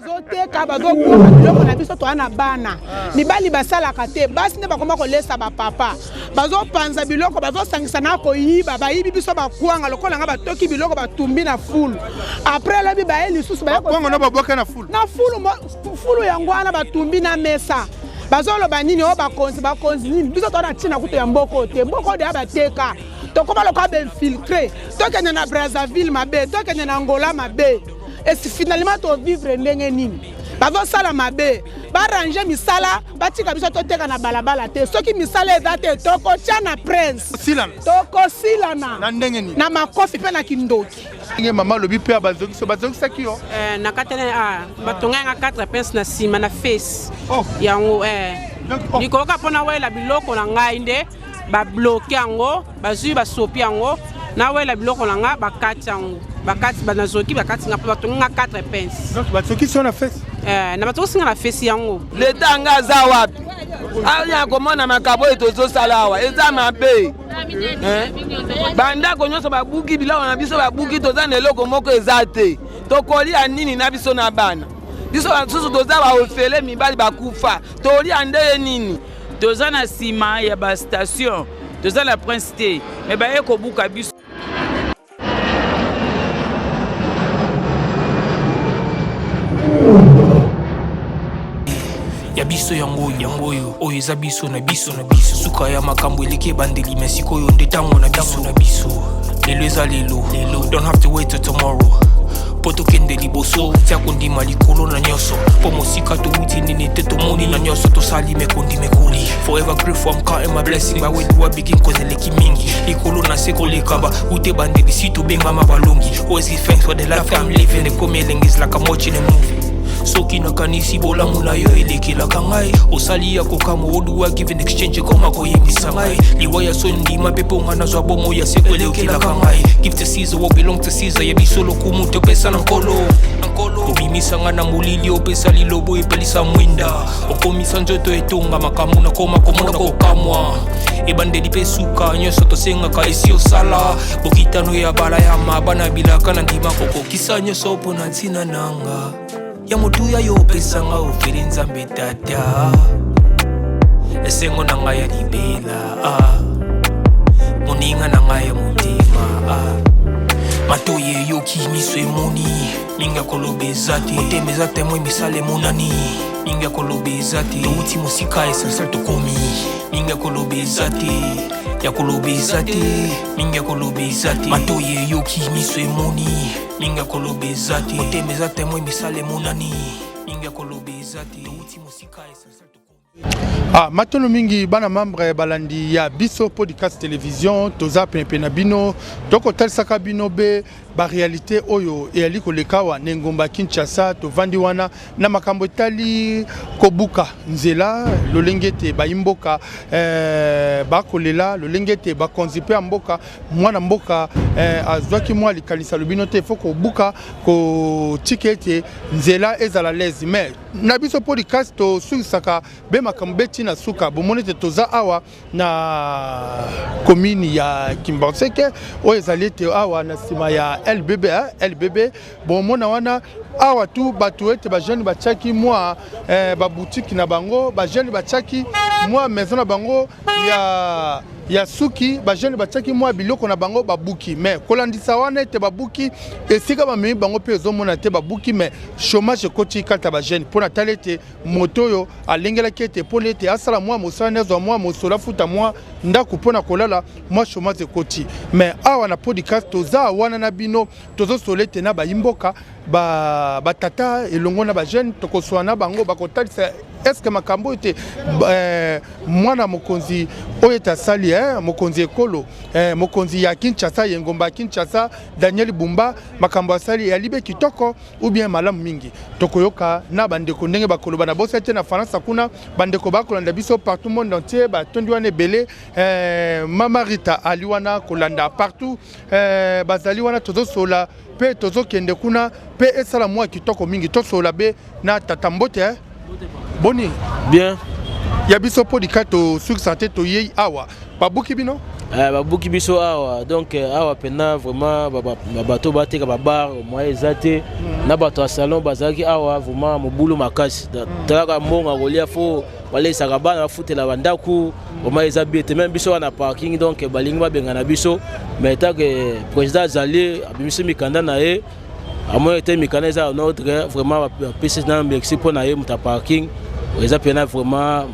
tozoteka bazokufa biloko na biso toana bana mibali basalaka te basi nde bakoma kolesa bapapa bazopanza biloko bazosangisa na koyiba bayibi biso bakwanga lokola nga batoki biloko batumbi na fulu après lobi baye lisusu bakwanga na babwaka na fulu yango wana batumbi na mesa bazoloba nini o bakonzi nini biso toana ntina kuto ya mboko te mboko de abateka tokoma lokola bainfiltre tokende na Brazzaville mabe tokende na Angola mabe et finalement to vivre ndenge nini bazosala mabe barange misala batika biso toteka na balabala te soki misala eza te tokotia na prince tokosilana na ndenge nini na makofi mpe na kindoki nge mama lobi mpe bazokisaki yo na katene batonga 4 pince na nsima na face yango likoloka mpona wela biloko na ngai nde babloke yango bazwi basopi yango na wela biloko na nga bakati yango bakati banazoki bakati nga batonga 4 pince donc basoki so na face na batoki nga na face yango leta nga aza wapi aya komona makabo etozosala awa eza mabe bandako nyonso babuki biloko na biso babuki toza na eloko moko eza te tokolia nini na biso na bana biso basusu toza baofele mibali bakufa tolia ndeye nini toza na nsima ya bastation toza na prince te me baye kobuka biso ya biso yango oyo eza biso na biso suka ya makambo eleki ebandeli me sikoyo nde ntango na biso lelo eza lelo don't have to wait till tomorrow po tokende liboso tia kondima likolo na nyonso po mosika towuti nini te tomoni na nyonso tosali mekoli forever grateful I'm counting my blessing but when do I begin cause eleki mingi likolo na se kolekaba ute bandeli si tobengama balongi always give thanks for the life I'm living ekomi elengis like I'm watching a movie soki nakanisi bolamu na yo elekelaka ngai osali ya kokama oduwa given exchange koma koyebisa ngai liwa ya so ndima mpe mpo nga nazwa bomo ya seko elekelaka ngai give to Caesar what belong to Caesar yebiso lokumu topesa na nkolo obimisa nga na molili opesa lilobo epelisa mwinda okomisa nzoto etonga makambo na koma komona kokamwa ebandeli mpe suka nyonso tosengaka esi osala bokitano ya bala ya mabana bilaka na ndima kokokisa nyonso mpo na ntina nanga ya motuya yo opesanga ofeli nzambe tata esengo na ngai ya libela moninga na ngai ya motema matoyi eyoki miso emoni mingi ya koloba eza te motema eza temoi misala emonani mingi ya koloba eza te touti mosika esensiel tokomi mingi ya koloba eza te mingi ya koloba eza te matoyi eyoki miso emoni mingi ya koloba eza te motema eza temoi misala emonani mingi ya koloba eza te touti mosika esensiel tokomi matono mingi bana membre balandi ya biso podcast télévision toza pepe na bino toko talisaka bino be ba réalité oyo eyali kolekawa nengomba Kinshasa to vandi wana na makambo tali kobuka nzela lolengete baimboka bakolela lolengete bakonzipe mboka mwana mboka azwaki mwa likalisa lobino te foko buka ko tikete nzela ezala lezi mais na biso podcast to suisaka be makambo beti na suka bomonete toza awa na commune ya Kimbanseke oyo ezalete awa na sima ya LBB bon mona wana awa tu batu ete ba jeune bachaki mwa ba boutique na bango ba jeune bachaki mwa maison na bango ya suki ba jeune bachaki mwa biloko na bango babuki mais kolandisa wana ete babuki esika ba memi bango pe ezomona te babuki mais chômage koti kata ba jeune pona talete moto yo alengela kete pona ete asala mwa mosana zo mwa mosola futa mwa ndako pona kolala mwa chômage koti mais awa na podcast toza wana na bino tozo solete na baimboka ba tata elongo na ba jeune tokoswana bango bakotalisa est-ce que makambo ete mwana mokonzi oyeta sali mokonzi ekolo mokonzi ya Kinshasa yengomba Kinshasa Daniel Bumba makambo asali ya libe kitoko ou bien malamu mingi tokoyoka na bandeko ndenge bakoloba na bosa na France kuna bandeko bakolanda biso partout monde entier ba tondi wana belé Mama Rita aliwana kolanda partout bazali wana tozo sola pe tozo kende kuna pe esala mwa kitoko mingi to sola be na tatambote Boni bien ya biso podcast to sur santé to yei awa babuki bino babuki biso awa donc awa pena vraiment bato bateka babar moya ezate na bato ya salon bazalaki awa vraiment mobulu makasi talaka mbongo kolia fo balesaka bana bafutela bandaku vraiment eza bien te même biso wana parking donc balingi babengana biso mais tant que président azali abimisi mikanda na ye amoyo te mikanda eza en ordre vraiment bapesi na merci mpo na ye muta parking eza pena vraiment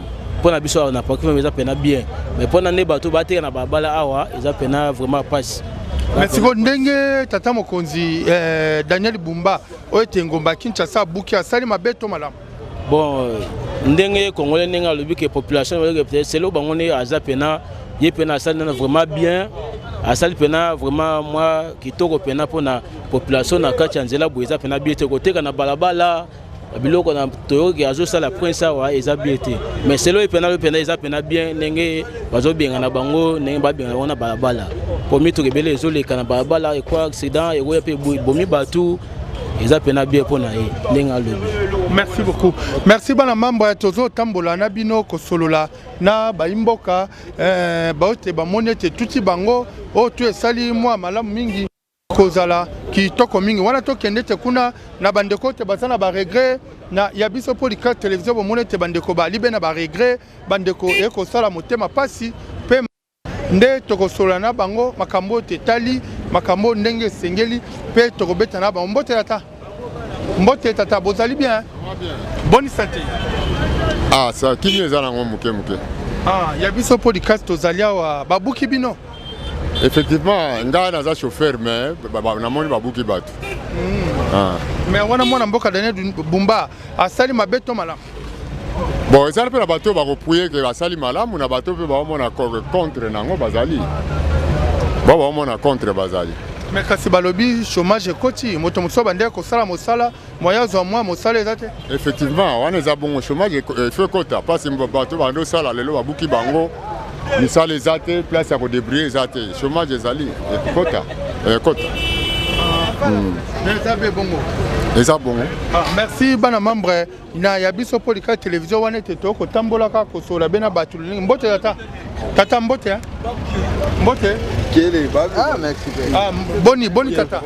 pour la biso na parking eza pena bien mais pour na ne bato bateka na babala awa eza pena vraiment passe. Merci ko ndenge tata mokonzi Daniel Bumba oyo Ngomba Kinshasa buki asali mabeto malamu. Bon ndenge congolais ndenge alobi que population peut-être c'est lo bangone aza pena ye pena asali na vraiment bien asali pena vraiment moi kitoko pena pour na population na kati ya nzela bo eza pena bien te koteka na balabala biloko na toyoki azosala prince awa eza bien te mais selo epena eza pena bien ndenge bazobenga na bango ndenge babenga wana balabala komi tokebele ezoleka na balabala ekwa accident ekoya mpe bomi batu eza pena bien mpona ye ndenge alobi. Merci beaucoup. Merci bana mambo ya tozo tambola na bino kosolola na baimboka baote bamoni ete tuti bango oyo tu esali mwa malamu mingi kozala kitoko mingi wana tokende te kuna na bandeko te bazana ba regret na ya biso Podcast Télévision bomone te bandeko ba libe na ba regret bandeko ekosala motema pasi pe nde tokosola na bango makambo te tali makambo ndenge sengeli pe tokobeta na bango mbote tata bozali bien bonne santé. Ah ça kini ezala ngo muke ya biso Podcast tozali wa babuki bino. Effectivement, nga naza chauffeur mais namoni babuki bato. Mais wana mwana mboka Daniel Bumba asali mabeto malamu. Bon, ezala pe na bato bakopuye ke basali malamu na bato pe baomona contre nango bazali. Baomona contre bazali. Mais kasi balobi chômage ekoti moto moso bande kosala mosala moya zo mwa mosala ezate. Effectivement, wana eza bon chômage fait kota parce que bato bando sala lelo babuki bango. Misala ezate place ya kodébrouiller ezate chômage ezali kota. Eza bongo. Merci bana membre na ya biso Podcast Télévision wana teto ko tambolaka kosola bena batu mbote tata mbote mbote Kele merci. Boni tata.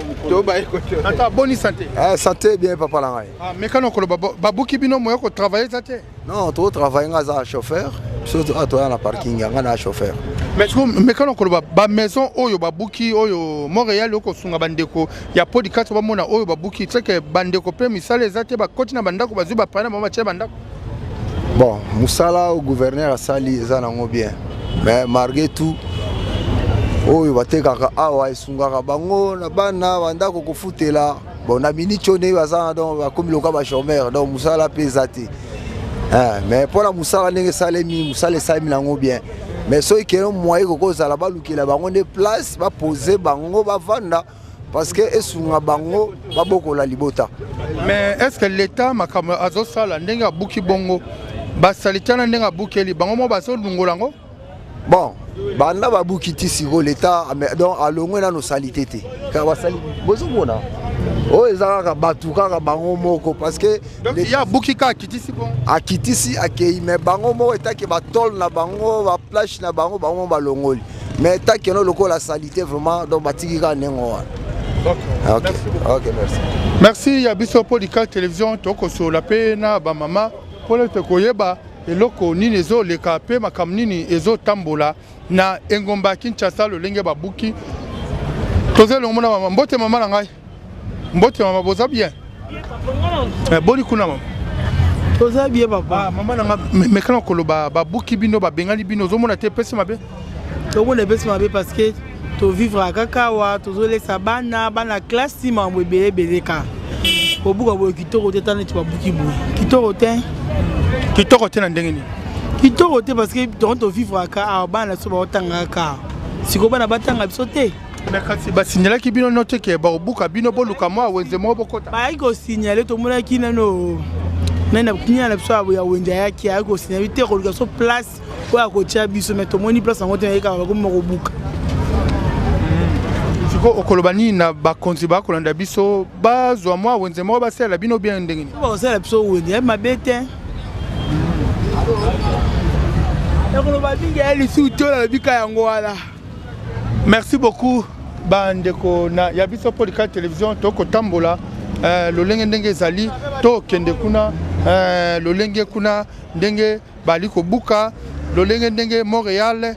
Tata boni santé. Santé bien papa la ngai. Mais quand on babuki bino moyo ko travailler zate. Non, to travailler nga chauffeur. Surtout à toi na parking nga na chauffeur. Mais quand on ba maison oyo babuki oyo Montréal oko sunga bandeko ya Podcast ba mona oyo babuki tseke bandeko pe misale zate ba koti na bandako bazu ba pana mama che bandako. Bon, musala au gouverneur asali ezana ngo bien. Mais malgré tout oyo batekaka awa esungaka bango na bana bandako kofutela bon na minichone bazana donc bakomi loka ba chômeur donc musala pe zate. Mais pour la musala ndenge salemi musala salemi nango bien. Mais ceux qui ont moyen de cause à la balle qui la bango des places va poser bango va vendre parce que esunga bango va beaucoup la libota. Mais est-ce que l'État makam azosala ndenga buki bongo basalitana ndenga buki li bango mo baso lungolango? Bon, banda ba buki tisiko l'État donc alongo na no salité te. Ka basali bozomona. Oh ezaka batuka bango moko parce que il y a buki ka kitisi bon. Akitisi akei mais bango moko etaki ba tol na bango ba plage na bango ba longoli. Mais etaki no loko la salité vraiment donc batiki ka nengo. OK, merci. Merci ya biso Podcast Télévision toko so la pe na ba mama pour le koyeba eloko nini ezo leka pe makam nini ezo tambola na Ngomba Kinshasa lo lenge ba buki. Tozelo mona mama mbote mama na ngai. Mbote mama boza bien. Boni kuna mama. Boza bien papa. Mama na me kana koloba ba buki bino ba bengali bino zo mona te pesi mabe. To mona pesi mabe parce que to vivre à Kakawa, to zo lesa bana classe si mambo beleka. Obuka bo kitoko te tane tu ba buki bo. Kitoko te na ndenge ni. Kitoko te parce que to vivre à Kakawa bana so ba otanga ka. Siko bana batanga biso te. Mais kasi ba signala ki bino note ke ba obuka bino boluka mwa wenze mo bokota. Ba iko signaler to mona ki nano nana kinya na biso ya wenze yaki ya ko signaler te ko so place ko ya ko tia biso mais to moni place ngo te ka ba ko mo buka. Siko okolobani na ba konzi ba kolanda biso ba zwa mwa wenze mo ba sela bino bien ndengini. Ba sela biso wenze ma bete. Ya ko ba binga ali su to la bika yango wala. Merci beaucoup bandeko na ya biso podcast télévision toko tambola lolenge ndenge ezali to kende kuna lolenge kuna ndenge bali ko buka lolenge ndenge Montréal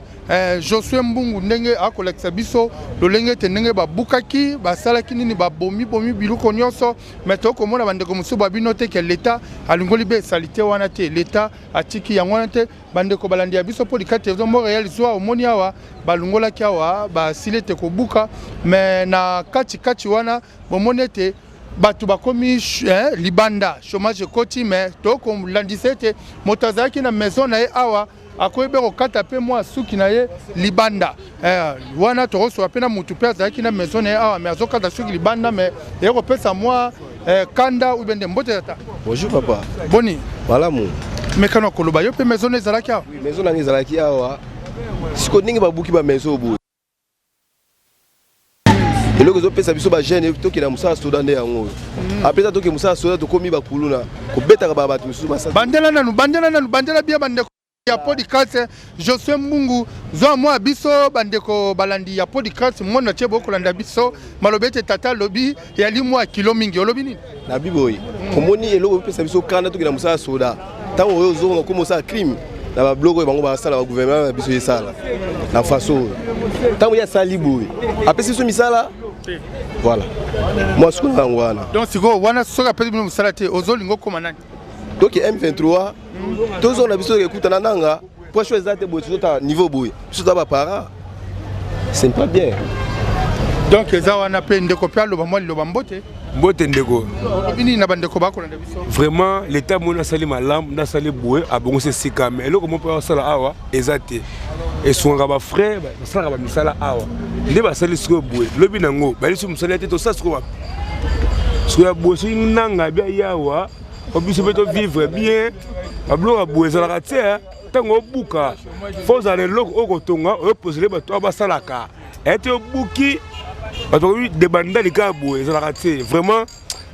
Josué Mbungu ndenge akolekisa biso lolenge te ndenge babukaki basalaki nini babomi biluko nyonso mais tokomona bandeko mosusu babino te ke l'État alingoli be salite wana te l'État atiki yango wana te bandeko balandi ya biso podcast télévision Montréal zwa omoni awa balungolaki awa basile te kobuka mais na kati wana bomoni te batu bakomi libanda chômage ekoti mais tokolandisa ete moto azalaki na maison na ye awa akoyebe kokata pe mwa suki na ye libanda wana tokosoka pe na mutu pe azalaki na maison na ye awa mais azokata suki libanda mais ekopesa mwa kanda ubende mbote tata. Bonjour papa. Boni. Malamu. Mekano koloba yo pe maison ezalaki awa. Oui, maison na ezalaki awa. Siko ningi babuki ba maison obu. Eloko ezopesa biso ba jeune toki na musala soda nde yango. Apesa toki musala soda tokomi bakuluna kobetaka ba bato mususu basala. Bandela bia bandeko ya podcast Josué Mbungu zo moi biso bandeko balandi ya podcast mona tie boko landa biso malobete tata lobi ya limwa kilo mingi olobi nini na biboyi komoni eloko pesa biso kanda toki na musala soda tango oyo zo ko musala crime na ba blogo bango ba sala ba gouvernement biso yesala na faso tango ya sali boy apesi so misala voilà moi ce qu'on wana donc siko wana soka pesi bino musala te ozolingo koma nani donc M23 tous on a besoin d'écouter nanga pour choisir des boys sur niveau boy sur ta para c'est pas bien donc ça on a peine de copier le bamwa le bambote mbote ndeko bini na bandeko bako na biso vraiment l'état mona sali malam na sali boy abongo se sikame eloko mo pa sala awa ezate et songa ba frère ba sala ba misala awa ndi ba sali siko boy lobi nango ba lisu musala te to sa siko ba siko boy so nanga bia yawa obiso beto vivre bien ablo aboueza la ratia tango buka foza le loko okotonga opozele bato abasalaka ete obuki bato de banda lika aboueza la ratia vraiment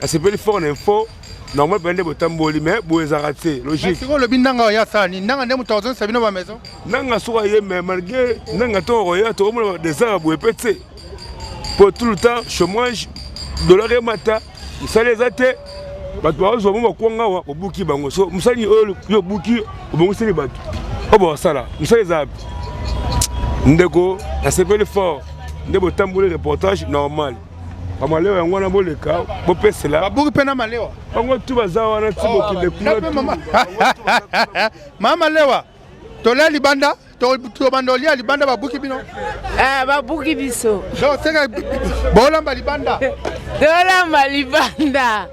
c'est pas fort en info normal bende botamboli mais boueza ratia logique siko le binanga ya sani nanga ndemu tazo sabino ba maison nanga soka ye mais malgré nanga to roya to mo des ans aboué pété pour tout le temps chômage dollar et mata ça les até bato bazo mo makwanga wa obuki bango so musani yo buki obongo seli bato obo sala musali za ndeko na sepeli fort ndebo tambule reportage normal amalewa yango na boleka bo pesela babuki pena malewa bango tu bazawa na tibo kile kuna mama lewa tola libanda to bandolia libanda babuki bino babuki biso donc c'est bolamba libanda dolamba libanda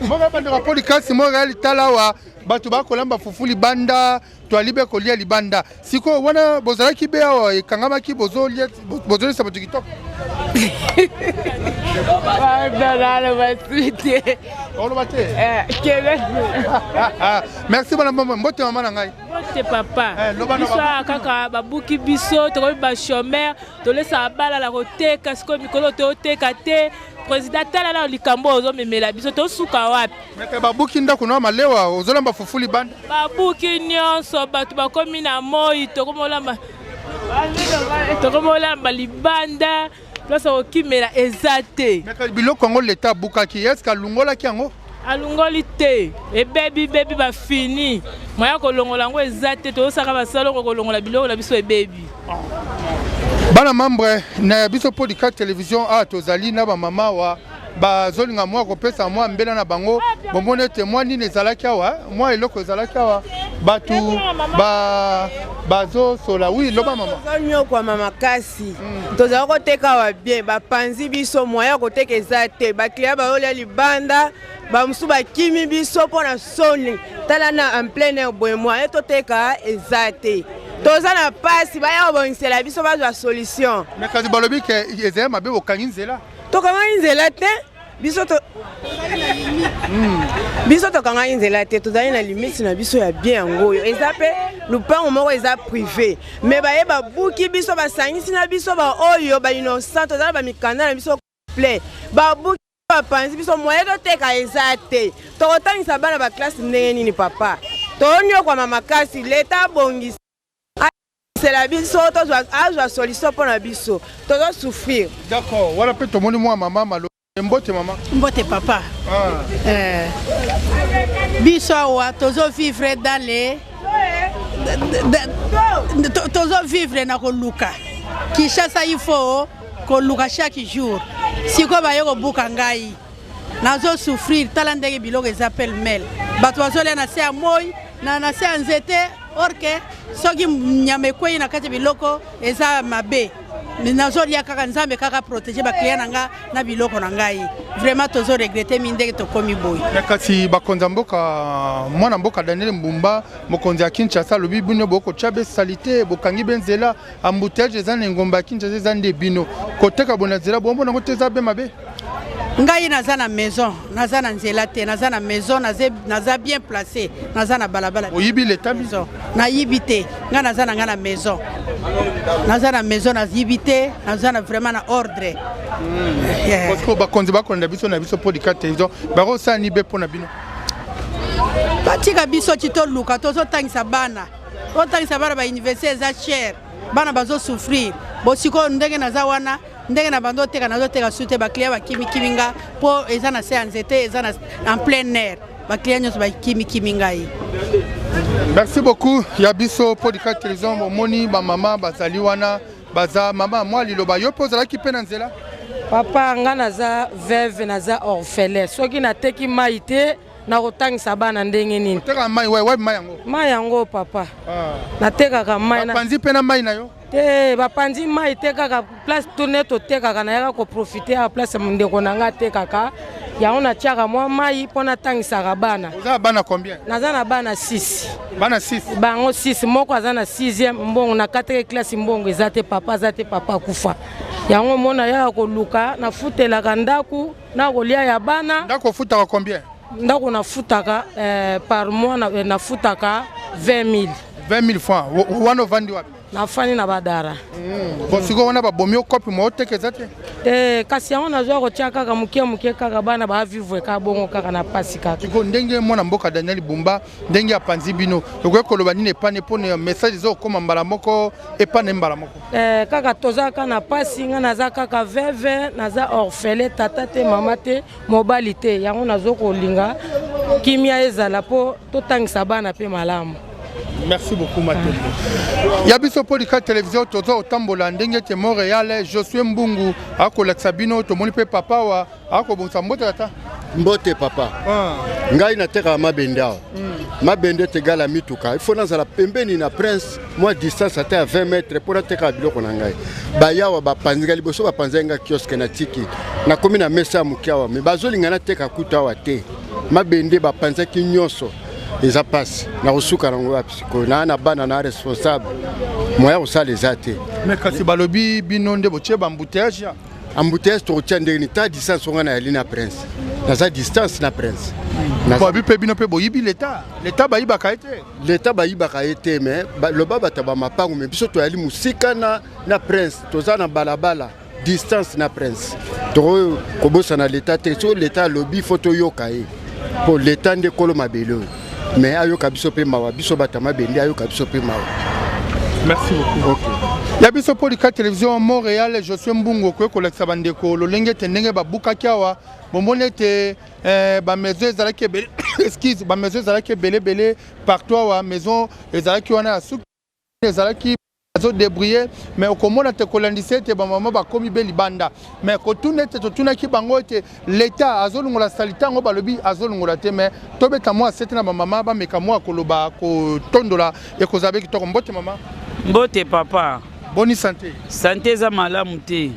moka bandeko podcast Montréal talawa bato bakolamba fufu libanda to alibe kolia libanda siko wana bozalaki be awa ekangamaki bozolia bozolisa bato kitoko merci bana mama mbote mama na ngai mbote papa biso kaka babuki biso tokomi ba chômeur tolesa bala la koteka siko mikolo toteka te président tala na likambo ozomemela biso tosuka wapi meke babuki ndako na malewa ozolamba fufu libanda babuki nyonso bato bakomi na moi tokomolamba libanda place okimela eza te meke biloko yango l'État bukaki eske alungolaki yango alungoli te ebebi bafini moya kolongola yango eza te tozosaka basalongo kolongola biloko na biso ebebi bana membre na biso podcast télévision a tozali na ba mama wa bazolinga mwa kopesa mwa mbela na bango bomone te mwa nini ezalaki awa mwa eloko ezalaki awa batu bazo sola oui loba mama zonyo kwa mama kasi tozala koteka wa bien bapanzi biso moya koteka eza te baklia baolia libanda bamusu bakimi biso mpona soni tala na en plein air boye moya toteka eza te toza na pasi baya obongisela biso bazwa solution mais kasi balobi ke ezaya mabe bokangi nzela tokangai nzela te biso tokangai nzela te tozali na limite na biso ya bien yango oyo eza mpe lupango moko eza privé mais baye babuki biso basangisi na biso baoyo bainnocent tozala bamikanda na biso complet babuki bapanzi biso moye toteka eza te tokotangisa bana baklase ndenge nini papa tonyokwa makasi leta abongisa c'est la biso azwa solution pour na biso tozo souffrir. D'accord, voilà peut tout monde moi maman malo mbote maman. Mbote papa. Biso wa tozo vivre dans les tozo vivre na koluka. Kishasa il faut koluka chaque jour. Siko ba yoko buka ngai. Nazo souffrir talande biloko ezapel mel. Bato bazole na se amoy na se anzete orke soki nyame kwei na kati biloko eza mabe. Nazo lia kaka nzambe kaka protéger ba client nanga na biloko na ngai. Vraiment tozo regretter minde to komi boy. Kasi bakonza mboka mwana mboka Daniel Mbumba mokonzi ya Kinshasa lobi bino boko chabe salite bokangi benzela embouteillage za ngomba Kinshasa za ndebino koteka bonazela bombo na koteza be mabe. Ngai naza na maison, naza na nzela te, naza na maison, naza bien placé, naza na balabala. Oyibi l'état maison. Na yibite, nga naza na maison. Naza na maison na yibite, naza na vraiment na ordre. Parce que bakonzi bakonda biso na biso podcast télévision, baro sa ni be pona bino. Batika biso tito luka tozo tangisa bana. Otangisa bana ba université za cher. Bana bazo souffrir. Bosiko ndenge naza wana ndenge na bando teka nazo teka sute ba client ba kiminga po eza na séance été eza na en plein air ba client nyos ba kiminga yi. Merci beaucoup Yabiso podcast télévision moni ba mama bazali wana baza mama moi liloba yo poza ki pena nzela papa nga naza veuve naza orphelin soki na teki maite na kotangisa bana ndenge nini teka mai ouais mai yango papa na teka ka mai na panzi pena mai na yo te bapanzi mai te kaka place tourner to te kaka na yaka ko profiter à place ndeko nanga te kaka ya ona tiaka mwa mai pona tangisaka bana. Oza bana combien? Naza na bana 6. Bana 6. Bango 6 moko aza na 6e mbongo na 4e classe mbongo ezate papa kufa. Yango mona ya ko luka na futelaka ndaku na kolia ya bana. Ndako futaka combien? Ndako na futaka par mois na futaka 20 000 francs. Wano vandi wapi? Nafani na badara. Bosiko wana babomi okopi mo tekeza te. Kasi yango nazwa kotia kaka muke kaka bana ba vivre ka bongo kaka na pasi kaka. Tiko ndenge mwana mboka Daniel Mbumba ndenge ya panzi bino. Okwe koloba nini epane pone message zo koma mbala moko epane mbala moko. Kaka toza ka na pasi nga naza kaka veve naza orphelin tata te mama te mobali te yango nazo kolinga kimia ezala po totangisa bana pe malamu. Merci beaucoup Matembo. Yabiso podcast télévision tozo otambola ndenge te Montréal Josué Mbungu akolakisa bino tomoni pe papa wa akobonsa mbote ata mbote papa ngai nateka mabende awa mabende tegala mituka il faut nazala pembeni na prince moi distance ata 20 mètres pour nateka biloko na ngai bayawa bapanzi liboso bapanzi nga kioske na tiki na komi na mesa mukiawa me bazolinga nateka kuta wa te mabende bapanzi ki nyonso eza passe na kosuka nango ya psiko na bana na responsable moya kosala eza te mais kasi balobi bino nde botie bambouteillage embouteillage tokotia ndenge ni ta distance onga na yali na prince naza distance na prince bobi mpe bino mpe boyibi leta bayibaka ye te leta bayibaka ye te me loba bato bamapango me biso toyali mosika na prince toza na balabala distance na prince toko kobosana leta te so leta alobi fo toyoka ye po leta nde kolo mabele oyo mais ayoka biso pe mawa biso batama bende ayoka biso pe mawa. Merci beaucoup. Okay. Yabiso podcast télévision Montréal Josué Mbungu ko kolekisa bandeko lolenge tendenge babuka kiawa bomone te ba maison ezalaki ebele excuse ba maison ezalaki ebele partout wa maison ezalaki wana ya suki ezalaki zo débrouiller mais okomona te kolandise te ba mama ba komi be libanda mais ko tunete to tunaki bango te l'état azolungola salita ngo balobi azolungola te mais tobeta moi sete na ba mama ba meka moi koloba ko tondola e ko zabe ki to mbote mama mbote papa boni santé santé za malamu te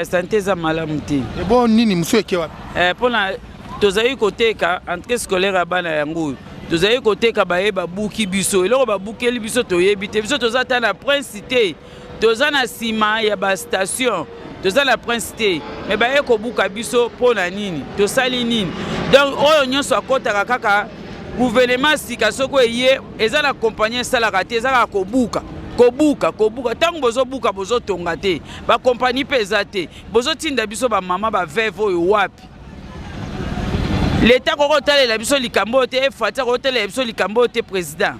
santé za malamu te e bon nini musu eke wapi pona tozali koteka entrée scolaire bana yango tozali koteka baye babuki biso eloko babukeli biso toyebi te biso toza ta na prince te toza na nsima ya bastation toza na prince te me baye kobuka biso mpo na nini tosali nini donc oyo nyonso akotaka kaka gouvernement sika soko eye eza na compagnie esalaka te ezalaka kobuka ntango bozobuka bozotonga te bakompagnie mpe eza te bozotinda biso bamama baveve oyo wapi l'état kokotalela biso likambo te efati kokotalela biso likambo te président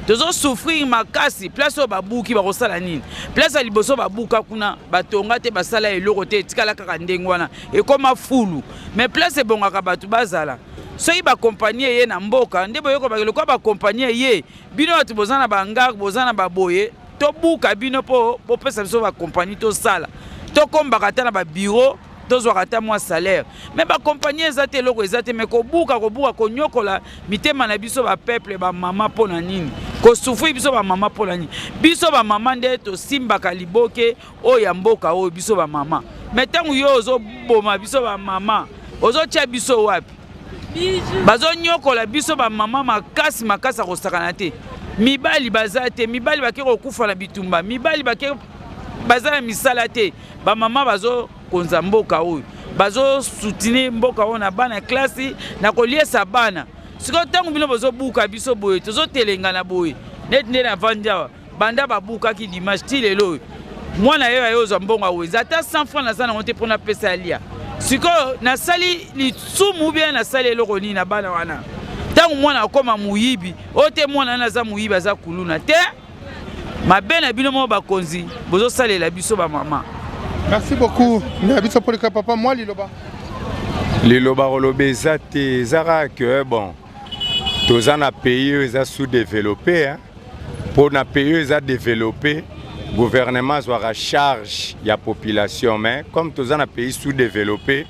tozo souffrir makasi place oyo babuki bakosala nini place ya liboso babuka kuna batonga te basala eloko te etikala kaka ndenge wana ekoma fulu mais place ebongaka bato bazala soki bakompanie ye na mboka nde boyoko bakilokwa bakompanie ye bino bato boza na bangar boza na baboye tobuka bino mpo bopesa biso bakompanie tosala tokombaka ata na babiro tozwaka ata mwa salaire mais bakompanie eza te eloko eza te mais kobuka konyokola mitema na biso bapeuple bamama mpo na nini kosufri biso bamama mpo na nini biso bamama nde tosimbaka liboke oyo ya mboka oyo biso bamama mais ntango yo ozoboma biso bamama ozotia biso wapi bazonyokola biso bamama makasi akosakana te mibali baza te mibali bake kokufa na bitumba mibali bake baza na misala te bamama bazokonza mboka oyo bazosutine mboka oyo na bana klasi na koliesa bana sikoyo ntango bino bozobuka biso boye tozotelenga na boye neti nde na vandi awa banda babukaki dimanche ti lelo oyo mwana ye ayozwa mbongo oyo eza ata 100 francs naza nango te mpo napesa alia sikoyo nasali lisumu bien nasali eloko nini na bana wana ntango mwana akoma muyibi oyo te mwana wana aza muyibi aza kuluna te mabe na bino mo bakonzi bozosalela biso bamama. Merci beaucoup. Biso polika papa moi liloba. Liloba rolobe eza te ezaka que bon toza na pays eza sous-développé hein. Pour na pays eza développé gouvernement zwaka charge ya population mais comme toza na pays sous-développé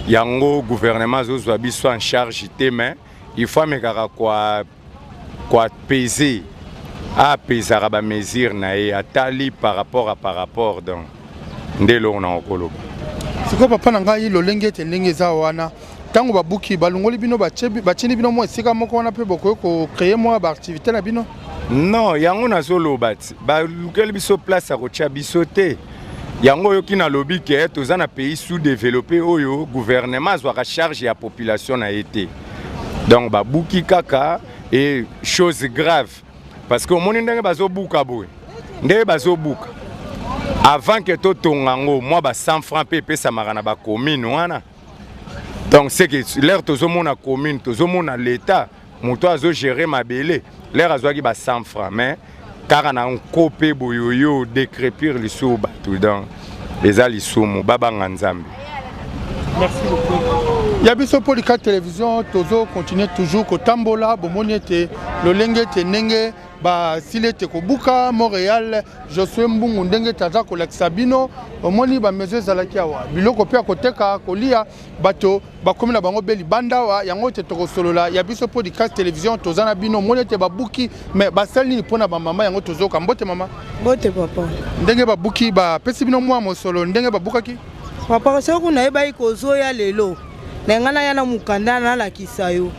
yango gouvernement zozwa biso en charge te mais il faut mekaka quoi peser à peser ba mesure na e atali par rapport donc ndelo na okoloba siko papa na ngai lolenge te ndenge za wana tango babuki balungoli bino bachini bino mo esika moko wana pe boko ko créer moi ba activité na bino non yango na zoloba ti ba lukeli biso place ko tia biso te yango yoki na lobi ke toza na pays sous-développé oyo gouvernement zwaka charge ya population na été donc babuki kaka et chose grave parce que omoni ndenge bazobuka boye ndenge bazobuka avant que to tongango moi ba 100 francs pe pesa marana ba commune wana donc c'est que l'air tozomona commune tozomona l'état moto azo gérer mabele l'air azwaki ba 100 francs mais car na kope boyoyo décrépir lisuba tout donc les alisumu baba nganzambe. Merci beaucoup. Yabiso Polika télévision tozo continue toujours ko tambola bomoni te lolenge te nenge ba silete ko buka Montréal Josué Mbungu ndenge taza ko laksabino omoni ba mezo zalaki awa biloko pe akoteka kolia bato bakomina bango beli bandawa yango te toko solola Yabiso Polika télévision tozana bino moni te babuki mais basali ni pona ba mama yango tozo ka mbote mama bote papa ndenge babuki ba pesi bino mwa mosolo ndenge babukaki papa soko kuna ebai kozoya lelo nengana yana mukanda na lakisa yo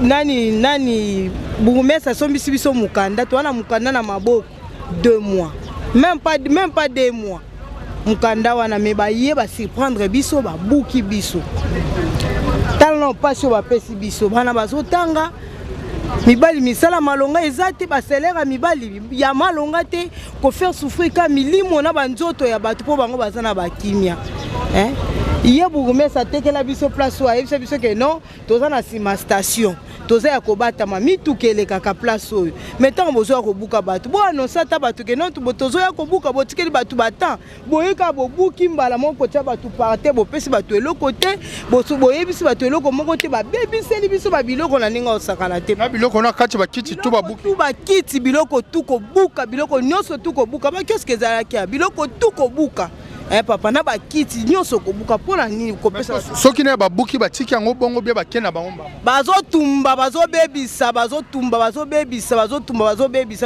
nani bourgmestre asombisi biso mukanda toana mukanda na maboko 2 mois même pas 2 mois mukanda wana me baye ba surprendre biso babuki biso talon passion bapesi biso bana bazotanga mibali misala malonga ezate baselera mibali ya malonga te ko faire souffrir ka milimo na banzoto ya batu po bango bazana bakimia hein iye bourgmestre atekela biso place wa ebisa biso ke non toza na sima station toza ya kobata mitukele kaka place oyo metango bozo ya kobuka batu bo annonce ata batu ke non tozo ya kobuka botikeli batu batan boyeka bobuki mbala moko tia batu parte bopesi batu eloko te boyebisi batu eloko moko te babebiseli biso babiloko na ninga osakana te na biloko na kati bakiti tu babuki tu bakiti biloko tu kobuka biloko nyonso tu kobuka bakioske ezalaki ya biloko tu kobuka papa na bakiti nyonso kobuka pona nini kopesa soki na babuki batiki yango bongo bia bakena bango bazotumba bazobebisa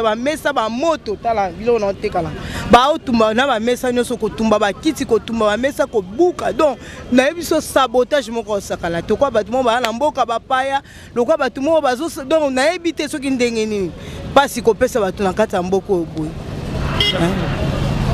bamesa bamoto tala biloko na otekala baotumba na bamesa nyonso kotumba bakiti kotumba bamesa kobuka donc nayebi so sabotage moko osakala te kwa bato mo baa na mboka bapaya lokwa bato mo bazo donc nayebi te soki ndenge nini pasi kopesa bato na kati ya mboka oyo boye.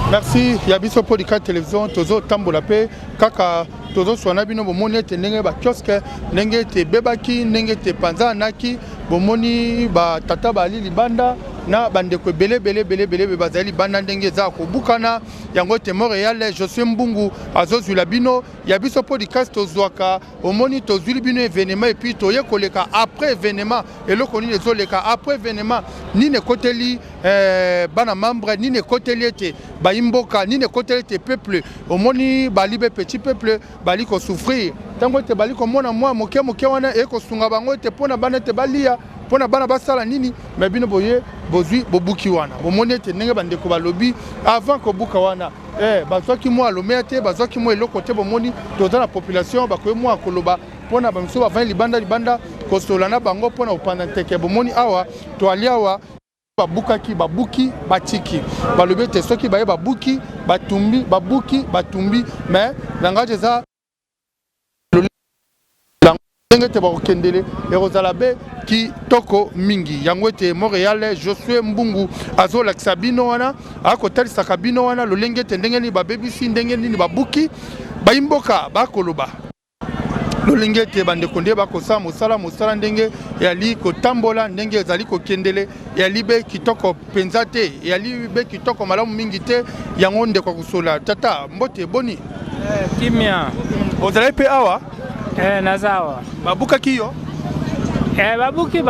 Merci Yabiso Polika télévision tozo tambola pe kaka tozo swana bino bomoni te ndenge ba kioske ndenge te bebaki ndenge te panza naki bomoni ba tata bali libanda na bandeko belé bazali banda ndenge za ko bukana yango te Montréal Josué Mbungu azozula bino ya biso podcast tozwaka omoni tozuli bino événement et puis toye koleka après événement eloko nini ezoleka après événement nini koteli bana membre nini koteli ete baimboka nini koteli te peuple omoni balibe petit peuple bali ko souffrir tango te bali ko mona moi moke wana e ko sunga bango te pona bana te balia pona bana basala nini mais bino boye bozwi bobuki wana bomoni ete ndenge bandeko balobi avant ko buka wana bazwaki moi alomete bazwaki moi eloko te bomoni toza na population bakoye moi koloba pona bamiso bavani libanda kosola na bango pona opanda teke bomoni awa to ali awa babuki batiki balobi ete soki baye babuki batumbi babuki batumbi mais langage eza ndenge te bakokendele ekozala be kitoko mingi yango ete Montréal Josué Mbungu azolakisa bino wana akotalisaka bino wana lolenge ete ndenge nini babebisi ndenge nini babuki baimboka bakoloba lolenge ete bandeko nde bakosala mosala ndenge yali kotambola ndenge ezali kokendele yali be kitoko penza te yali be kitoko malamu mingi te yango ndeko kosola tata mbote boni kimia ozali pe awa nazawa babukaki yo babuki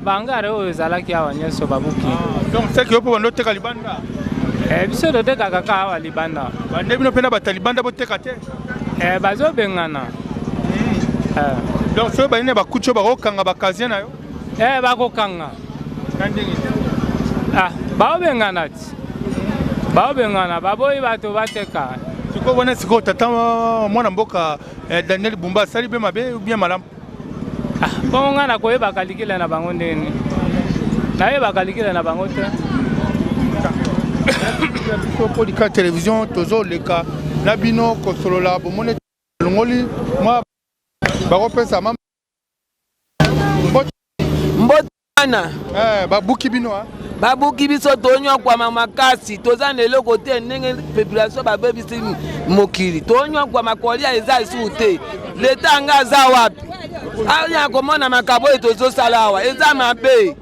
bangare oyo ezalaki awa nyonso babuki donc seki yo mpo bandoteka libanda biso totekaka kaka awa libanda bande bino mpena bata libanda boteka te bazobengana donc soki banini bakuti oyo bakokanga bakazie na yo bakokanga baobengana ti baobengana baboyi bato bateka sikoyo wana sikoyo tata mwana mboka Daniel Bumba asali be mabe ou bien malamu mpo nga nakoyebaka likile na bango ndeni nayebaka likile na bango te podcast télévision tozoleka na bino kosolola bomoni longoli mwa bakopesa mbotana babuki bino babuki biso tonyokwama makasi toza na eloko te ndenge population babebisi mokili tonyokwama kolia eza esu te leta nga aza wapi aya komona makabo oyo tozosala awa eza mabe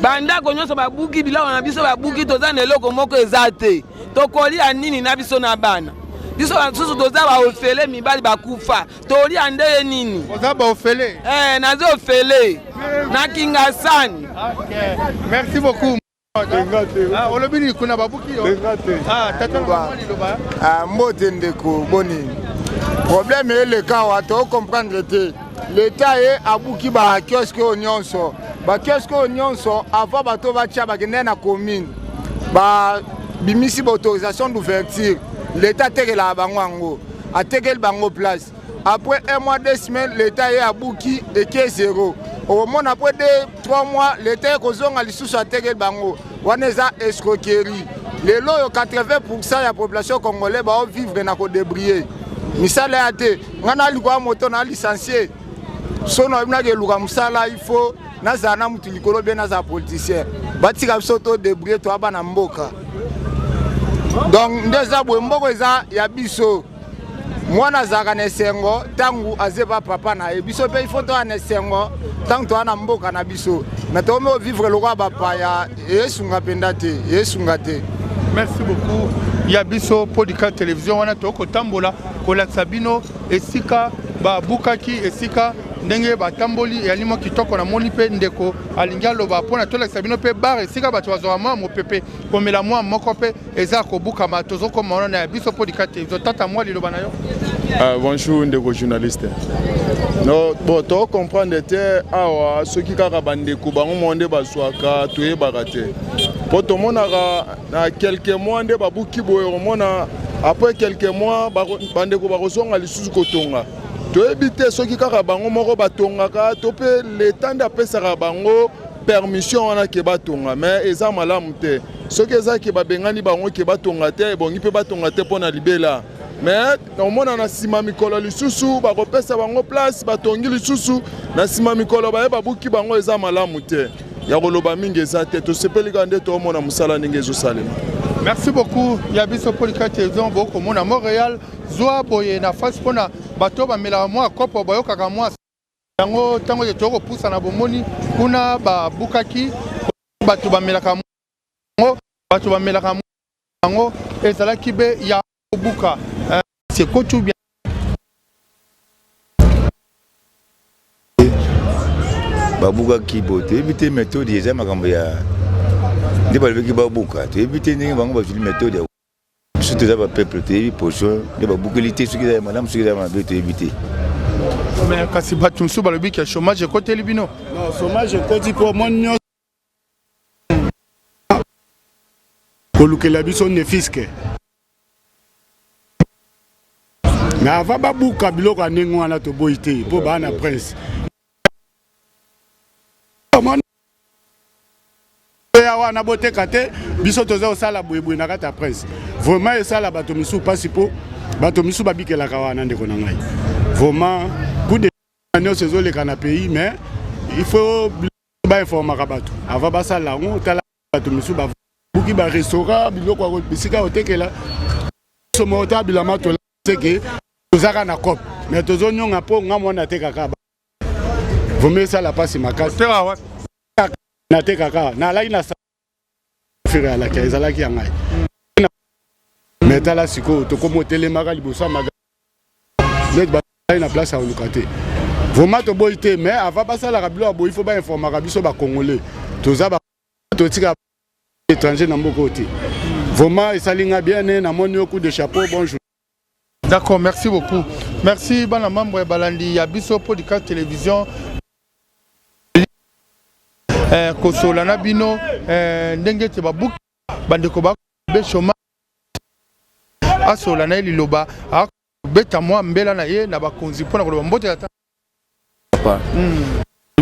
bandako nyonso babuki biloko na biso babuki toza na eloko moko eza te tokolia nini na biso na bana biso basusu toza baofele mibali bakufa tolia ndeye nini oza baofele naza ofele na kingasani merci beaucoup olobi nini kuna babuki yo tata mbote ndeko boni problème eleka awa tocomprendre te leta ye abuki bakioske oyo nyonso bakioske oyo nyonso avant bato batya bakende na commune babimisi baautorisation d'ouverture l'État atekela bango yango atekeli bango place après un mois 2 semaines l'État ye abuki eke zéro omona après 2-3 mois l'État ekozonga lisusu atekeli bango wana eza escroquerie lelo oyo 80% ya population congolais baovivre na kodébrouiller misala ya te nga nalikuwa moto na licencié so nayebinaki eluka mosala il faut nazala na mutu likolo bie nazala politicien batika biso todébrouiller toya bana mboka donc nde eza boye mboko eza ya biso mwana azalaka na esengo ntango azeba papa na ye biso mpe ifo toya na esengo ntango toya na mboka na biso me tokomi ovivre lokola bapaya eyesunga mpenza te eyesunga te. Merci beaucoup. Ya biso podcast télévision wana tokotambola kolakisa bino esika babukaki esika ndenge batamboli yalimo kitoko na moni pe ndeko alingi aloba mpona tolakisa bino pe bar esika bato bazwaka mwa mopepe komela mwa moko pe eza kobukama tozokoma wana ya biso podcast télévision tata mwa liloba na yo. Bonjour ndeko journaliste. No bon to comprendre te awa soki kaka bandeko bango monde baswaka toyebaka te po tomonaka na quelques mois nde babuki boye omona après quelques mois bandeko bakozonga lisusu kotonga toyebi te soki kaka bango moko batongaka to mpe leta nde apesaka bango permission wana ke batonga mais eza malamu te soki ezaki babengani bango ke batonga te ebongi mpe batonga te mpo na libela mais omona na nsima mikolo lisusu bakopesa bango place batongi lisusu na nsima mikolo baye babuki bango eza malamu te ya koloba mingi eza te tosepelika nde toomona mosala ndenge ezosalema. Merci beaucoup. Ya biso podcast télévision boko mona Montréal zwa boye na face pona bato bamela mwa kopo bayokaka mwa yango tango toko pusa na bomoni kuna babukaki bato bamelaka yango ezalaki be ya kobuka c'est kotu bien babuka kibo toyebi te méthode eza makambo ya nde balobeki babuka toyebi te ndenge bango bazwili méthode ya biso toza bapeuple toyebi poso nde babukeli te soki eza ya malamu soki eza ya mabe toyebi te mais kasi bato mosusu balobiki ya chômage ekoteli bino non chômage ekoti mpo mo nyonso kolukela biso ne fiske na ava babuka biloko ya ndenge wana toboyi te mpo baa na prince ya wana boteka te biso toza kosala boyeboye na kati ya prince vraiment esala bato misusu mpasi mpo bato misusu babikelaka wana ndeko na ngai vraiment coup de nyonso ezoleka na pays mais il faut bainformaka bato ava basala yango tala bato misusu babuki barestaurant biloko bisika kotekela somo ota bilama tolake tozaka na cope mais tozonyonga mpo nga mwana atekaka vraiment esala mpasi makasi natekaka nalaki na fere alaki ezalaki ya ngai mais tala sikoyo tokomotelemaka liboso ya maga neti bazali na place ya koluka te vraiment toboyi te mais ava basalaka biloko boyi fo bainformaka biso bacongolais toza totika étranger na mboka te vraiment esali nga bien namoni yo coup de chapeau bonjour. D'accord, merci beaucoup. Merci bana membre balandi ya biso podcast télévision kosola na bino ndenge te babuki bandeko ba be chômage asola na liloba beta mwa mbela na ye na bakonzi pona ko mbote ata papa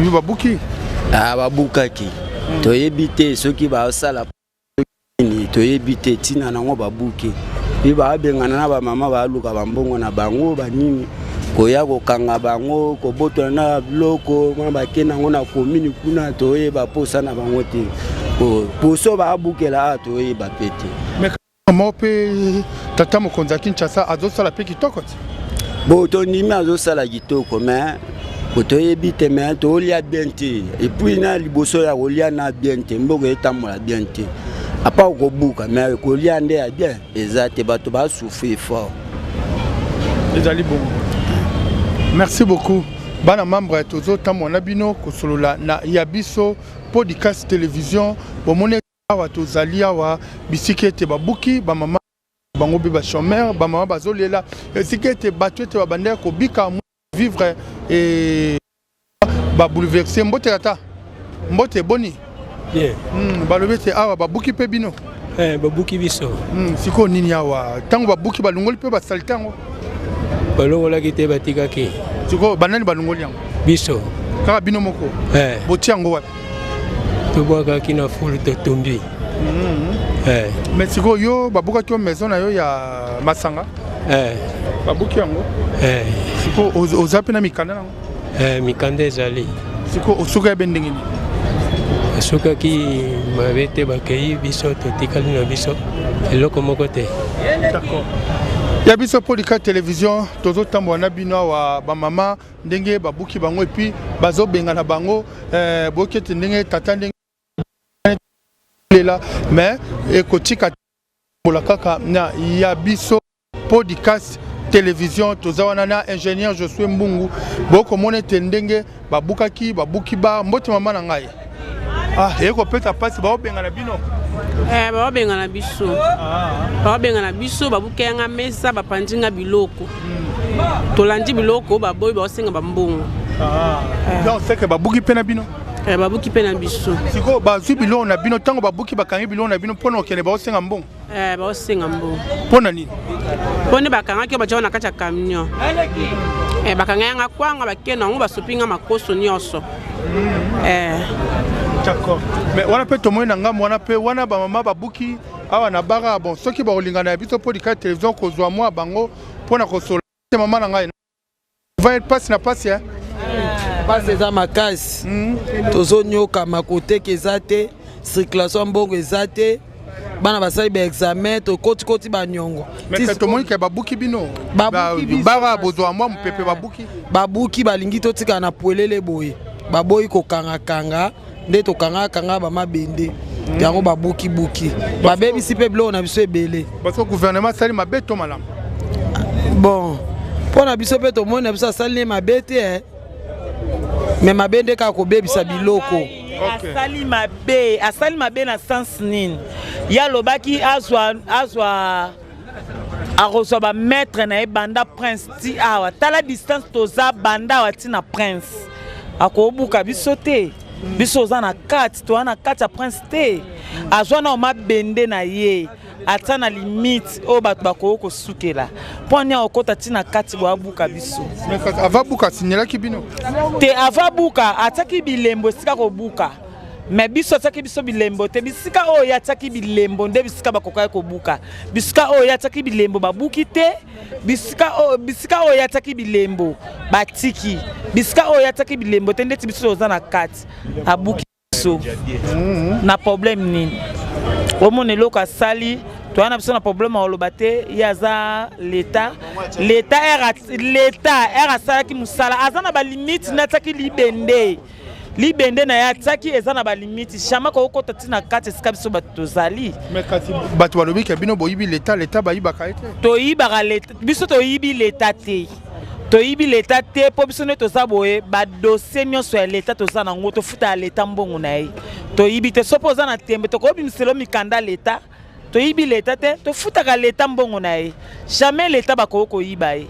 bi babuki babukaki toyebi te soki basala ni toyebi te tina nango babuki bi babengana na ba mama baluka bambongo na bango banini koya kokanga bango kobotana na biloko mwana bakenda ngo na commune kuna toyeba posa na bango te poso babukela toyeba pete mais comment pe tata mokonzi ya Kinshasa azosala pe kitoko te bo tondimi azosala kitoko mais kotoyebi te mais tolia bien te et puis na liboso ya kolia na bien te mboko etambola bien te apa kobuka mais kolia nde ya bien ezate bato ba souffrir fort ezali bon. Merci beaucoup. Bana membre tozo tamona bino kosolola na yabiso podcast télévision bomone awa tozali awa bisikete babuki ba mama bango be ba chômeur ba mama bazolela bisikete batwete ba bandera ko bika vivre et ba bouleverser mbote ata mbote boni yeah balobete awa babuki pe bino babuki biso siko nini awa tango babuki balungoli pe ba saltango balongola kite batikaki siko banani balungoli yango biso kaka bino moko boti yango wapi tobwaka kina fulu totumbi mais siko yo babukaki yo maison na yo ya masanga babuki yango siko oza pe na mikanda nango mikanda ezali siko osuka ebe ndenge nini asukaki mabe te bakei biso totikali na biso eloko moko te. D'accord. Ya biso podcast télévision tozo tambo na bino wa ba mama ndenge babuki bango epi bazo benga na bango bokete ndenge tata ndenge lela mais ekotika bola kaka na ya biso podcast télévision toza wana na ingénieur Josué Mbungu boko monete ndenge babukaki babuki ba mbote mama na ngai eko peta pasi ba obenga na bino babenga na biso babenga na biso babukenga mesa bapandinga biloko tolandi biloko baboyi baosenga bambongo donc c'est que babuki pe na bino babuki pe na biso siko bazwi biloko na bino ntango babuki bakangi biloko na bino mpona okende baosenga mbongo baosenga mbongo mpona nini mpona bakangaki o batyao na kati ya camion bakanga yanga kwanga bakenda yango basopinga makoso nyonso d'accord mais wana pe tomoni na ngambo wana pe wana bamama babuki awa na bara bon soki bakolingana ya biso mpo dika télévision kozwa mwa bango mpona kosola te mama na ngai va être passe na passe passe eza makasi tozonyoka makoteka eza te circulation mbongo eza te bana basali baexamen tokotikoti banyongo tomoni ke babuki bino bara bozwa mwa mopepe babuki babuki balingi totikala na pwelele boye baboyi kokangakanga nde tokanga bamabende yango babuki babebisi mpe biloko na biso ebele parce que gouvernement asali mabe to malamu bon mpo na biso mpe tomoni na biso asali mabe te me mabe nde kaka kobebisa biloko asali mabe na sens nini ye alobaki azwa akozwa bamaître na ye banda prince ti awa tala distance toza banda awa ti na prince akobuka biso te biso oza na kati toza na kati ya prince te azwa na mabende na ye atia na limite oyo bato bakoki kosukela mpo ani akokota ti na kati boabuka biso ava buka asinyelaki bino te ava buka atiaki bilembo esika kobuka me biso atiaki biso bilembo te bisika oyo atiaki bilembo nde bisika bakokaki kobuka bisika oyo atiaki bilembo babuki te bisika oyo atiaki bilembo batiki bisika oyo atiaki bilembo te ndeti biso oza na kati abuki biso na problème nini omona eloko asali toza na biso na problème oloba te ye aza leta asalaki mosala aza na balimite nde atiaki libende na ye atiaki eza na balimiti shama kokota ti na kati esika biso bato tozali bato balobi ke bino boyibi leta bayibaka ye te toyibaka leta biso toyibi leta te mpo biso nde toza boye badosie nyonso ya leta toza nango tofuta ya leta mbongo na ye toyibi te so mpo oza na tembe tokobimiselo mikanda leta toyibi leta te tofutaka leta mbongo na ye jamais leta bakoki koyiba ye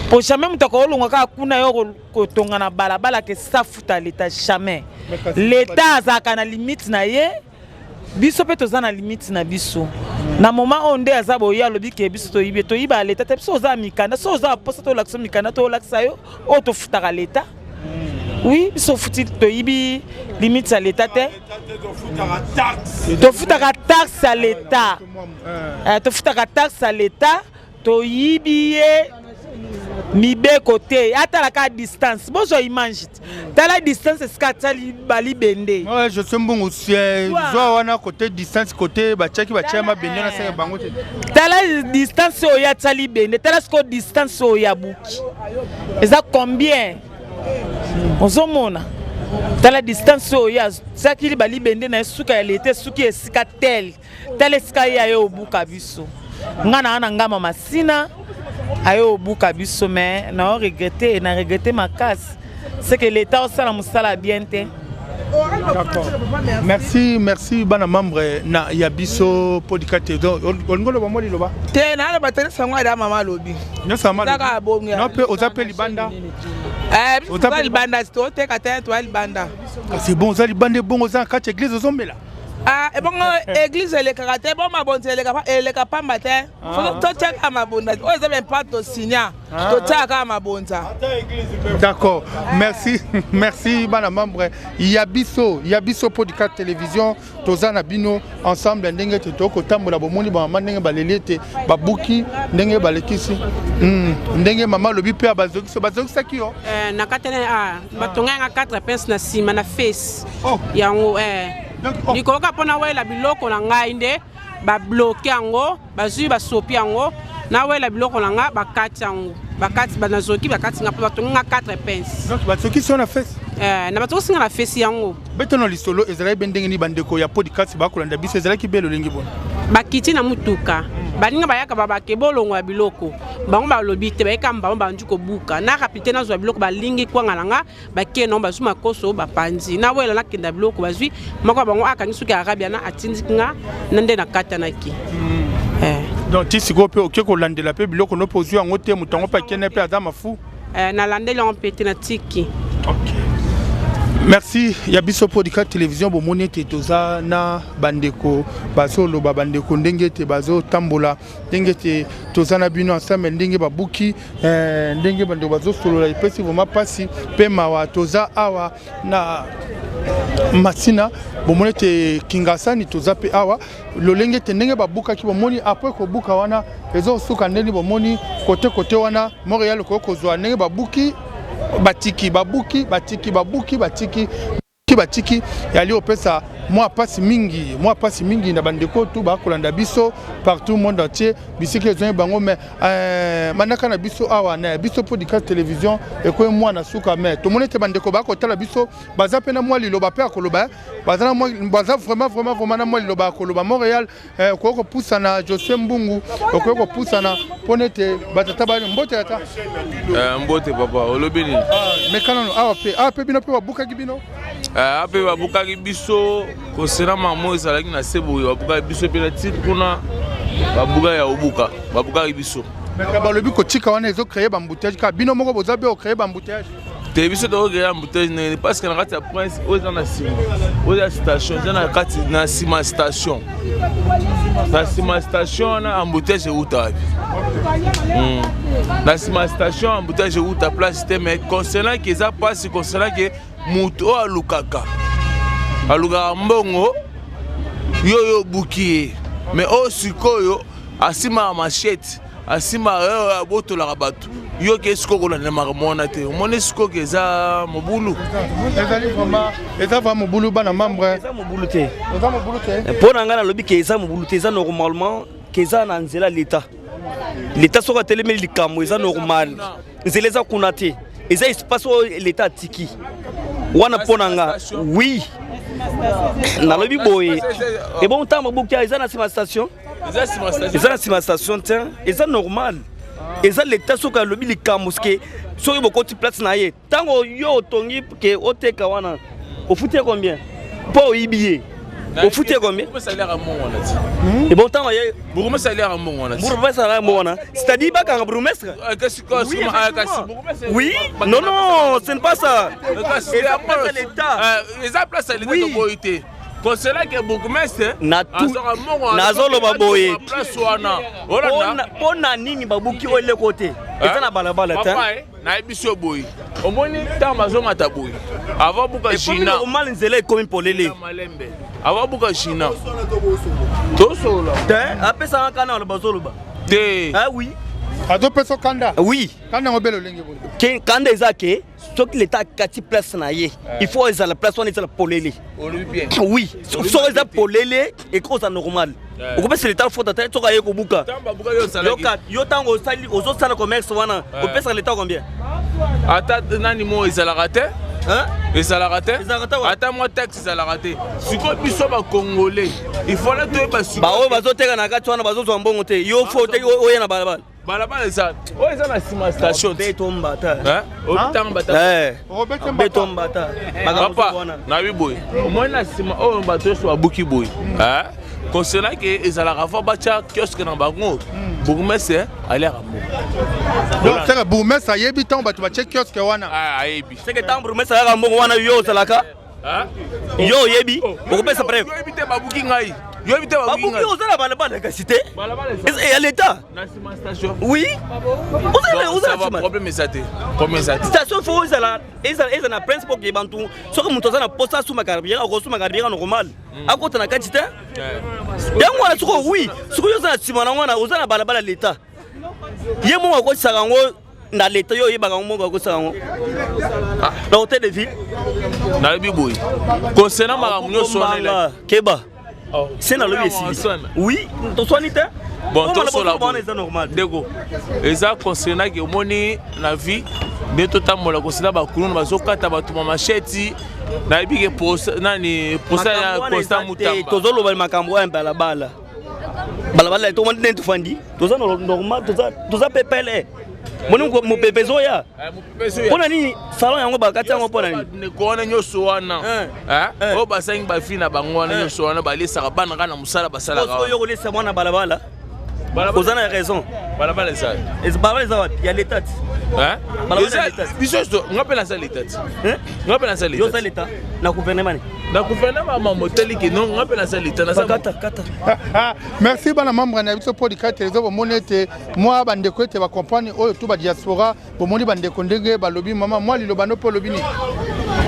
po jamais mutu akolonga kaka kuna yo kotonga na balabala ke safuta leta jamais leta azalaka na limite na ye biso mpe toza na limite na biso na moment oyo nde aza boye alobi ke biso toyiba leta te biso oza mikanda so oza posa tolakisa mikanda tolakisa yo oyo tofutaka leta oui biso futi toyibi limite ya leta te tofutaka taxe ya leta tofutaka taxe ya leta toyibi ye mibeko te atalaka distance bozo image tala distance esika tali balibende je suis mbungu sie zo wana côté distance côté bachaki bachama bende na sanga bango te tala distance oya tali bende tala sko distance oya buki eza combien ozomona tala distance oya sakili balibende na suka ya lete suki esika tel tala esika ya yo buka biso ngana ana ngama masina ayo buka biso mais na regretter makasi c'est que l'état osala musala bien te. D'accord. Merci bana membre na yabiso podcast olingolo ba moli loba te na ba tele sangwa da mama lobi no sama no pe ozape libanda ozape libanda to te ka te to libanda c'est bon za libanda bon oza ka église ozombela et bon église elle est caractère bon ma bonne elle est pamba te to teka ma bonne o ze même pas to signa to teka ma bonne d'accord merci bana membre yabiso podcast télévision tozana bino ensemble ndenge to ko tambola bomoni ba mama ndenge balelete babuki ndenge balekisi ndenge mama lobi pe bazokisa kiyo na katene batonga 4 pince na sima na face yango likoka pona wela biloko na ngai nde babloke yango bazwi basopi yango na wela biloko na nga bakati yango bakati banazoki bakati nga batonga 4 pince donc basoki so na face na bato singa na face yango betono lisolo ezali bendenge ni bandeko ya podcast bakolanda biso ezali kibelo lengi bona bakiti na mutuka balinga bayaka babake bolongo ya biloko bango balobi te bayeka bango banju kobuka na kapitaine azwa biloko balingi kwanga nanga bake no bazuma koso bapanzi na wela nakenda biloko bazwi mako bango akangi suki arabia na atindikinga nande na kata naki donc ti siko pe oke kolandela pe biloko no pozwi yango te mutango pa kene pe azama fu na landeli on pete na tiki merci yabiso podcast télévision bomoni te toza na bandeko bazolo ba bandeko ndenge te bazo tambola ndenge te toza na bino ensemble ndenge babuki ndenge bandeko bazo solola ipesi voma pasi pe mawa toza awa na Masina bomoni te Kingasani toza pe awa lolenge te ndenge babuka ki bomoni après ko buka wana ezo suka ndeni bomoni côté wana Montréal ko kozwa ndenge babuki batiki soki batiki yali opesa moi passe mingi na bandeko tout ba kolanda biso partout monde entier bisiki ezongi bango mais manaka na biso awa na biso podcast télévision eko moi na suka mais to monete bandeko ba kotala biso baza pena moi liloba pe akoloba baza vraiment na moi liloba akoloba Montréal ko poussa na José Mbungu ko poussa na ponete batata ba mbote ata mbote papa olobini mais kanano awa pe bino pe babuka gibino ape babuka biso kosera mamo ezalaki na sebo babuka biso pe na titre kuna babuka ya obuka babuka biso mais balobi kotika wana ezo créer bambouteillage ka bino moko boza be o créer bambouteillage te biso to créer bambouteillage parce que na kati ya prince oza na sima oza station oza na kati na sima station na embouteillage euta wapi na sima station embouteillage euta place te mais concernant que eza passe concernant que muto alukaka mbongo yo buki mais o sikoyo asima machette asima botola bato yo ke siko na marmona te moni siko ke za mobulu eza va mobulu bana membre eza mobulu te pona ngana lobi ke eza mobulu te eza normalement ke eza na nzela l'état soko telemeli likambo eza normal nzela eza kuna te eza espace l'état tiki wana ponanga oui na lobi boye et bon temps mabukia eza na sima station eza na sima station tiens eza normal eza l'état soka lobi likambo ske soki bokoti place na ye tango yo tongi ke oteka wana ofuti combien po oyibiye ofuti combien et bon temps ye bourgmestre salaire à mon wana bourgmestre salaire à mon wana c'est-à-dire baka bourgmestre oui non ce n'est pas ça l'état eza place à l'état boité conseiller que bourgmestre na tout nazoloba boye pona nini babuki ole côté eza na balabala ta na biso boye omoni tamba zomata boye avant buka china o mal nzela comme polele avant buka china tosola te apesa kana le bazoloba te ah oui ado peso kanda oui kanda ngobelo lenge boye ke kanda ezake soki l'état kati place na ye il faut eza la place wana eza la polele oui so eza polele et cause normal okopesa l'état faute ata toka ye kobuka yo tango osali ozosala commerce wana opesa l'état combien ata nani mo ezalaka te ezalaka te ata mwa taxe ezalaka te sikoyo biso bacongolais il faut la toyeba baoyo bazoteka na kati wana bazozwa mbongo te yo fo oteki oye na balabala balabala eza oyo eza na nsima station betombata papa nayebi boye omoi na nsima oyo bato nyonso babuki boye concernant ke ezalaka fo batya kioske na bango bourgmestre aliaka mbongo seke bourgmestre ayebi ntango bato batye kioske wana ayebi seke ntango bourgmestre aliaka mbongo wana yo ozalaka yo oyebi okopesa preuve oyebi te babuki ngai babuki oza na balabala kasi te ya l'état oui problème eza te station fo ezala na principe oke bantu soki moto aza na posa asuma carburant akosuma carburant normal akota na kati te yango wana soko oui soki yo oza na nsima na wana oza na balabala l'état ye moko akosisaka yango na l'état yo oyebaka ngo moko akosisaka yango na hotel de ville nayebi boye concernant makambo nyonso wana keba c'est na lobi esili oui toswani te bon tosola normal ndeko eza concernant ke omoni na vie nde totambola concernant bakuluna bazokata bato ma macheti nayebi ke nani posa ya constant mutamba tozoloba makambo oyo balabala tomoni nde tofandi toza normal toza pepele moni mopepezo oya mpona nini salon yango bakati yango mpona nini kona nyonso wana oyo basangi bafi na bango wana nyonso wana balesaka bana kaka na mosala basalaka oyo kolesa mwana balabala oza na raison balabala eza balabala eza wapi ya l'état biso nga mpe naza l'état nga mpe naza l'état l'état na gouvernement na gouvernement mamoteli ke non nga mpe naza l'état kata merci bana membre na biso podcast television bomoni ete mwa bandeko ete bacomprendre oyo tu badiaspora bomoni bandeko ndenge balobi mama mwa liloba no mpo olobi nini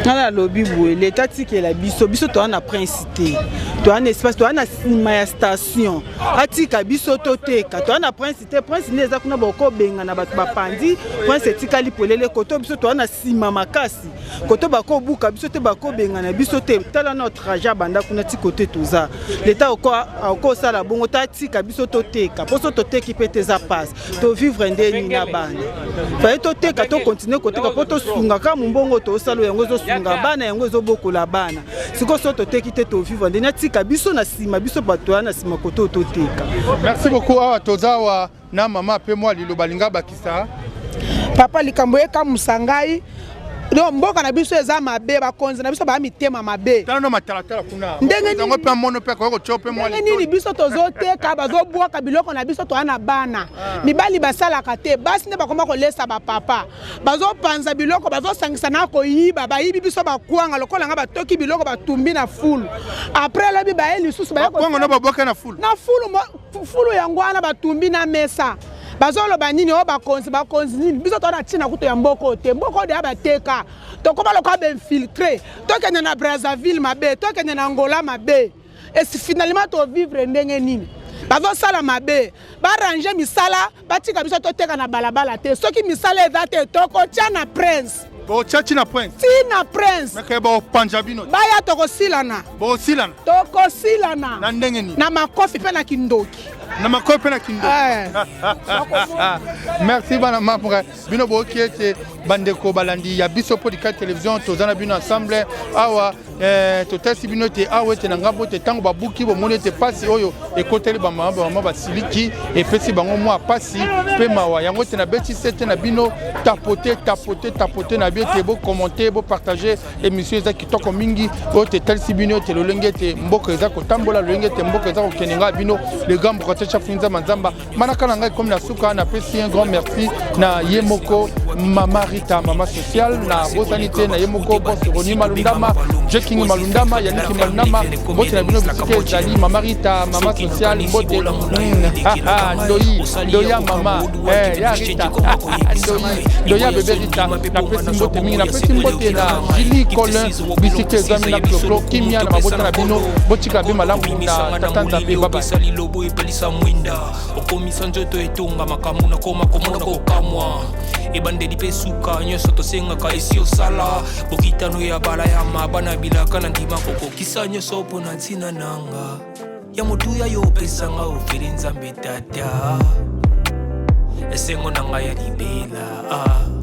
ngana lobi boye l'état tikela biso to na principe to na espace to na sima station atika biso to teka to na principe neza kuna boko benga na bato bapandi prince tikali polele koto biso to na sima makasi koto bako buka biso te bako benga na biso te tala notre trajet banda kuna ti côté toza l'état oko sala bongo ta tika biso to teka poso to teki pete za passe to vivre ndeni na bana fa to teka to continuer koteka poto sunga ka mbongo to sala yango zo sunga bana yango zo bokola bana siko so to teki te to vivre ndeni tika biso na sima biso bato na sima koto to teka. Merci beaucoup awa tozawa na mama pe moi lilo balinga bakisa papa likambo eka musangai do mboka na biso eza mabe bakonzi na biso ba mitema mabe tano matalatala kuna ndenge ngo pe mono pe ko chope moi nini biso tozoteka bazobwaka biloko na biso to ana bana mibali basala kate basi ne bakoma ko lesa ba papa bazopanza biloko bazosangisa na ko yiba bayibi biso bakwanga lokola nga batoki biloko batumbi na fulu après lobi ba eli susu ba kwanga na babwaka na fulu yango ana batumbi na mesa bazolo banini o bakonzi nini biso to na tina kuto ya mboko te mboko de abateka to koma lokwa be infiltré to kende na Brazzaville mabe to kende na Angola mabe et finalement to vivre ndenge nini bazo sala mabe ba ranger misala batika biso to teka na balabala te soki misala ezate to ko tia na prince bo chachi na prince tina prince meke bo panjabino baya to ko silana na ndenge nini na makofi pe na kindoki na makope na kindo merci bana mapre bino bo kiete bandeko balandi ya biso podcast télévision tozana bino ensemble awa to testi bino te awa te na ngambo te tango babuki bo monete pasi oyo ekoteli ba mama basiliki et pesi bango mwa pasi pe mawa yango te na beti sete na bino tapoter na biete bo commenter bo partager émission za kitoko mingi o te testi bino te lolenge te mboko za ko tambola lolenge te mboko za ko kenenga bino le gambo chafunza manzamba manaka nanga comme na suka na pesi un grand merci na Yemoko mama Rita mama social na bosanité na Yemoko boss Roni Malundama Jeking Malundama Yannick Malundama bote na bino bisike zali mama Rita mama social bote ndoya mama ya Rita ndoya bébé Rita na pesi bote mingi na pesi bote na Julie Colin bisike zami na Cloclo kimia na mabota na bino botika be malamu na tatanta be baba mwinda okomisa nzoto etonga makambo nakoma komona kokamwa ebandeli mpe suka nyonso tosengaka esi osala bokitano ya bala ya mabana bilaka na ndima kokokisa nyonso mpo na ntina nanga ya motuya yo opesanga ofele nzambe tata esengo na ngai ya libela